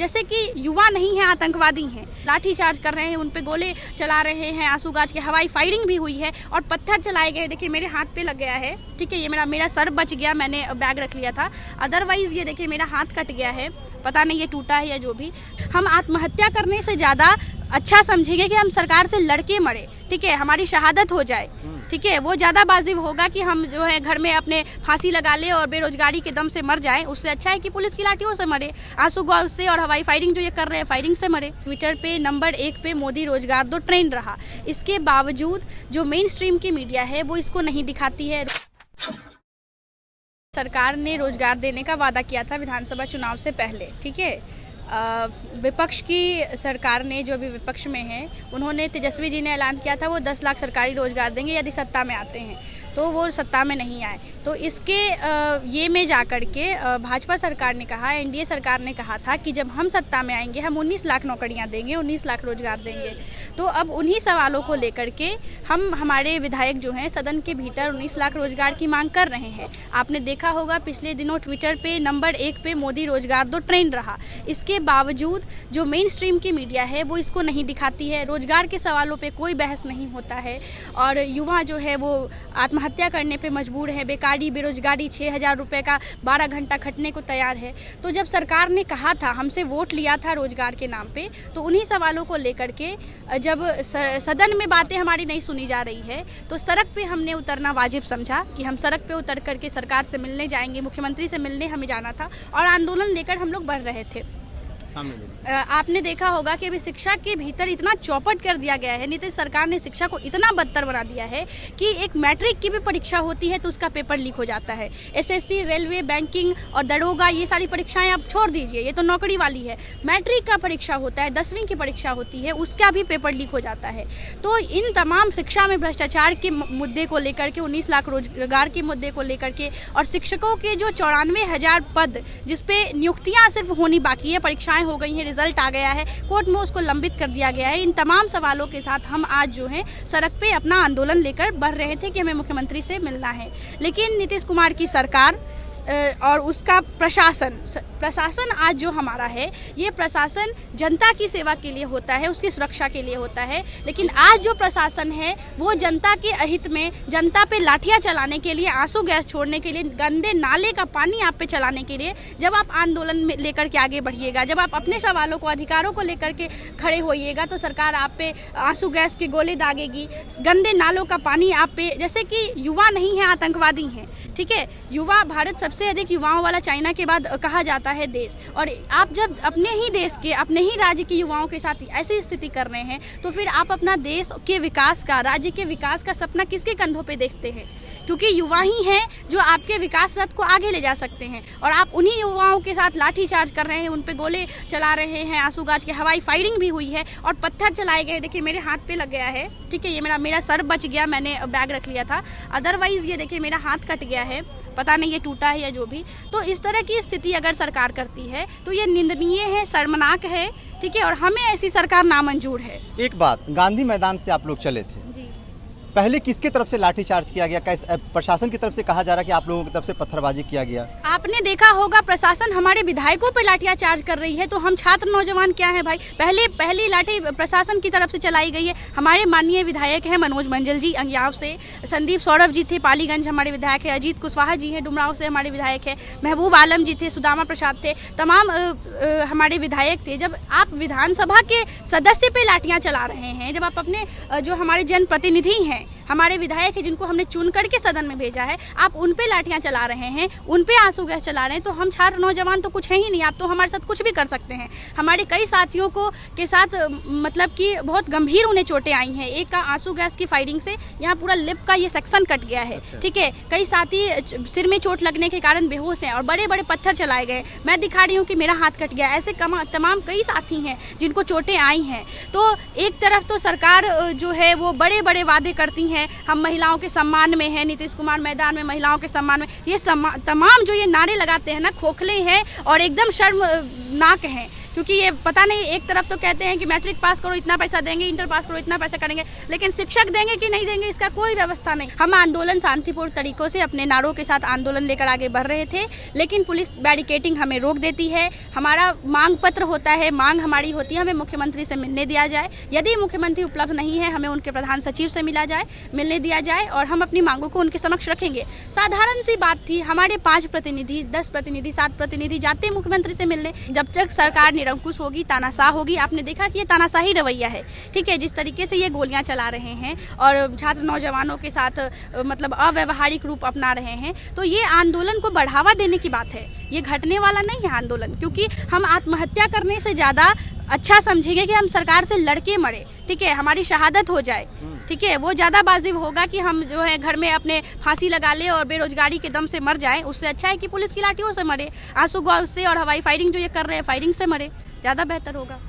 जैसे कि युवा नहीं है, आतंकवादी हैं, लाठीचार्ज कर रहे हैं, उन पे गोले चला रहे हैं, आंसू गाज के हवाई फायरिंग भी हुई है और पत्थर चलाए गए। देखिए मेरे हाथ पे लग गया है, ठीक है, ये मेरा सर बच गया, मैंने बैग रख लिया था, अदरवाइज ये देखिए मेरा हाथ कट गया है, पता नहीं ये टूटा है या जो भी। हम आत्महत्या करने से ज़्यादा अच्छा समझेंगे कि हम सरकार से लड़के मरे, ठीक है, हमारी शहादत हो जाए, ठीक है, वो ज़्यादा वाजिब होगा कि हम जो है घर में अपने फांसी लगा ले और बेरोजगारी के दम से मर जाएं। उससे अच्छा है कि पुलिस की लाठियों से मरे, आंसू गैस से और हवाई फायरिंग जो ये कर रहे हैं फायरिंग से मरे। ट्विटर पे नंबर 1 पे मोदी रोजगार दो ट्रेंड रहा, इसके बावजूद जो मेन स्ट्रीम की मीडिया है वो इसको नहीं दिखाती है। सरकार ने रोजगार देने का वादा किया था विधानसभा चुनाव से पहले, ठीक है, विपक्ष की सरकार ने, जो अभी विपक्ष में है, उन्होंने, तेजस्वी जी ने ऐलान किया था वो 10 लाख सरकारी रोजगार देंगे यदि सत्ता में आते हैं, तो वो सत्ता में नहीं आए। तो इसके ये में जाकर के भाजपा सरकार ने कहा, एनडीए सरकार ने कहा था कि जब हम सत्ता में आएंगे हम 19 लाख नौकरियां देंगे, 19 लाख रोजगार देंगे। तो अब उन्हीं सवालों को लेकर के हमारे विधायक जो हैं सदन के भीतर 19 लाख रोजगार की मांग कर रहे हैं। आपने देखा होगा पिछले दिनों ट्विटर पे नंबर 1 पे मोदी रोजगार दो ट्रेंड रहा, इसके बावजूद जो मेन स्ट्रीम की मीडिया है वो इसको नहीं दिखाती है। रोजगार के सवालों पे कोई बहस नहीं होता है और युवा जो है वो आत्महत्या करने पे मजबूर है, बेकारी, बेरोजगारी, 6,000 रुपये का 12 घंटा खटने को तैयार है। तो जब सरकार ने कहा था, हमसे वोट लिया था रोजगार के नाम पे, तो उन्हीं सवालों को लेकर के जब सदन में बातें हमारी नहीं सुनी जा रही है तो सड़क पे हमने उतरना वाजिब समझा कि हम सड़क पे उतर करके सरकार से मिलने जाएंगे, मुख्यमंत्री से मिलने हमें जाना था और आंदोलन लेकर हम लोग बढ़ रहे थे। आपने देखा होगा कि अभी शिक्षा के भीतर इतना चौपट कर दिया गया है, नीतीश सरकार ने शिक्षा को इतना बदतर बना दिया है कि एक मैट्रिक की भी परीक्षा होती है तो उसका पेपर लीक हो जाता है। एसएससी, रेलवे, बैंकिंग और दरोगा, ये सारी परीक्षाएं आप छोड़ दीजिए, ये तो नौकरी वाली है। मैट्रिक का परीक्षा होता है, 10वीं की परीक्षा होती है, उसका भी पेपर लीक हो जाता है। तो इन तमाम शिक्षा में भ्रष्टाचार के मुद्दे को लेकर के, 19 लाख रोजगार के मुद्दे को लेकर के और शिक्षकों के जो 94,000 पद जिसपे नियुक्तियाँ सिर्फ होनी बाकी है, परीक्षाएं हो गई हैं, रिजल्ट आ गया है, कोर्ट में उसको लंबित कर दिया गया है। इन तमाम सवालों के साथ हम आज जो है सड़क पे अपना आंदोलन लेकर बढ़ रहे थे कि हमें मुख्यमंत्री से मिलना है। लेकिन नीतीश कुमार की सरकार और उसका प्रशासन आज जो हमारा है, ये प्रशासन जनता की सेवा के लिए होता है, उसकी सुरक्षा के लिए होता है। लेकिन आज जो प्रशासन है वो जनता के अहित में, जनता पे लाठियां चलाने के लिए, आंसू गैस छोड़ने के लिए, गंदे नाले का पानी आप पे चलाने के लिए, जब आप आंदोलन में लेकर के आगे बढ़िएगा, जब आप अपने सवालों को, अधिकारों को लेकर के खड़े होइएगा, तो सरकार आप पे आंसू गैस के गोले दागेगी, गंदे नालों का पानी आप पे, जैसे कि युवा नहीं है, आतंकवादी हैं, ठीक है। युवा, भारत सबसे अधिक युवाओं वाला चाइना के बाद कहा जाता है देश, और आप जब अपने ही देश के, अपने ही राज्य के युवाओं के साथ ऐसी स्थिति कर रहे हैं तो फिर आप अपना देश के विकास का, राज्य के विकास का सपना किसके कंधों पे देखते हैं? क्योंकि युवा ही हैं जो आपके विकास रथ को आगे ले जा सकते हैं, और आप उन्हीं युवाओं के साथ लाठीचार्ज कर रहे हैं, उन पे गोले चला रहे हैं, आंसू गाज के हवाई फायरिंग भी हुई है और पत्थर चलाए गए। देखिए मेरे हाथ पे लग गया है, ठीक है, ये मेरा सर बच गया, मैंने बैग रख लिया था, अदरवाइज ये देखिए मेरा हाथ कट गया है, पता नहीं ये टूटा है या जो भी। तो इस तरह की स्थिति अगर सरकार करती है तो ये निंदनीय है, शर्मनाक है, ठीक है, और हमें ऐसी सरकार नामंजूर है। एक बात, गांधी मैदान से आप लोग चले थे, पहले किसके तरफ से लाठीचार्ज किया गया? कैसे प्रशासन की तरफ से कहा जा रहा है कि आप लोगों की तरफ से पत्थरबाजी किया गया? आपने देखा होगा प्रशासन हमारे विधायकों पर लाठीचार्ज कर रही है, तो हम छात्र नौजवान क्या है भाई? पहली लाठी प्रशासन की तरफ से चलाई गई है। हमारे माननीय विधायक हैं मनोज मंजल जी अंगियाव से, संदीप सौरभ जी थे पालीगंज हमारे विधायक है, अजीत कुशवाहा जी हैं डुमराव से हमारे विधायक है, महबूब आलम जी थे, सुदामा प्रसाद थे, तमाम हमारे विधायक थे। जब आप विधानसभा के सदस्य पे लाठियाँ चला रहे हैं, जब आप अपने जो हमारे जनप्रतिनिधि हैं, हमारे विधायक हैं जिनको हमने चुन करके सदन में भेजा है, आप उन पे लाठियां चला रहे हैं, उन पे आंसू गैस चला रहे हैं, तो हम छात्र नौजवान तो कुछ है ही नहीं, आप तो हमारे साथ कुछ भी कर सकते हैं। हमारे कई साथियों को के साथ मतलब कि बहुत गंभीर उन्हें चोटें आई हैं। एक का आंसू गैस की फायरिंग से यहाँ पूरा लिप का ये सेक्शन कट गया है, ठीक है। कई साथी सिर में चोट लगने के कारण बेहोश हैं और बड़े बड़े पत्थर चलाए गए। मैं दिखा रही हूँ कि मेरा हाथ कट गया। ऐसे तमाम कई साथी हैं जिनको चोटें आई हैं। तो एक तरफ तो सरकार जो है वो बड़े बड़े वादे करती हैं, हम महिलाओं के सम्मान में हैं, नीतीश कुमार मैदान में महिलाओं के सम्मान में, ये तमाम जो ये नारे लगाते हैं ना, खोखले हैं और एकदम शर्मनाक हैं। क्योंकि ये पता नहीं, एक तरफ तो कहते हैं कि मैट्रिक पास करो इतना पैसा देंगे, इंटर पास करो इतना पैसा करेंगे, लेकिन शिक्षक देंगे कि नहीं देंगे इसका कोई व्यवस्था नहीं। हम आंदोलन शांतिपूर्ण तरीकों से अपने नारों के साथ आंदोलन लेकर आगे बढ़ रहे थे, लेकिन पुलिस बैरिकेडिंग हमें रोक देती है। हमारा मांग पत्र होता है, मांग हमारी होती है हमें मुख्यमंत्री से मिलने दिया जाए, यदि मुख्यमंत्री उपलब्ध नहीं है हमें उनके प्रधान सचिव से मिलने दिया जाए और हम अपनी मांगों को उनके समक्ष रखेंगे। साधारण सी बात थी, हमारे 5 प्रतिनिधि, 10 प्रतिनिधि, 7 प्रतिनिधि जाते मुख्यमंत्री से मिलने। जब तक सरकार निरंकुश होगी, तानाशाह होगी, आपने देखा कि ये तानाशाही रवैया है, ठीक है, जिस तरीके से ये गोलियां चला रहे हैं और छात्र नौजवानों के साथ मतलब अव्यवहारिक रूप अपना रहे हैं, तो ये आंदोलन को बढ़ावा देने की बात है। ये घटने वाला नहीं है आंदोलन, क्योंकि हम आत्महत्या करने से ज्यादा अच्छा समझेंगे कि हम सरकार से लड़के मरे, ठीक है, हमारी शहादत हो जाए, ठीक है, वो ज़्यादा वाजिब होगा कि हम जो है घर में अपने फांसी लगा ले और बेरोजगारी के दम से मर जाएं। उससे अच्छा है कि पुलिस की लाठियों से मरे, आंसू गैस से और हवाई फायरिंग जो ये कर रहे हैं फायरिंग से मरे, ज़्यादा बेहतर होगा।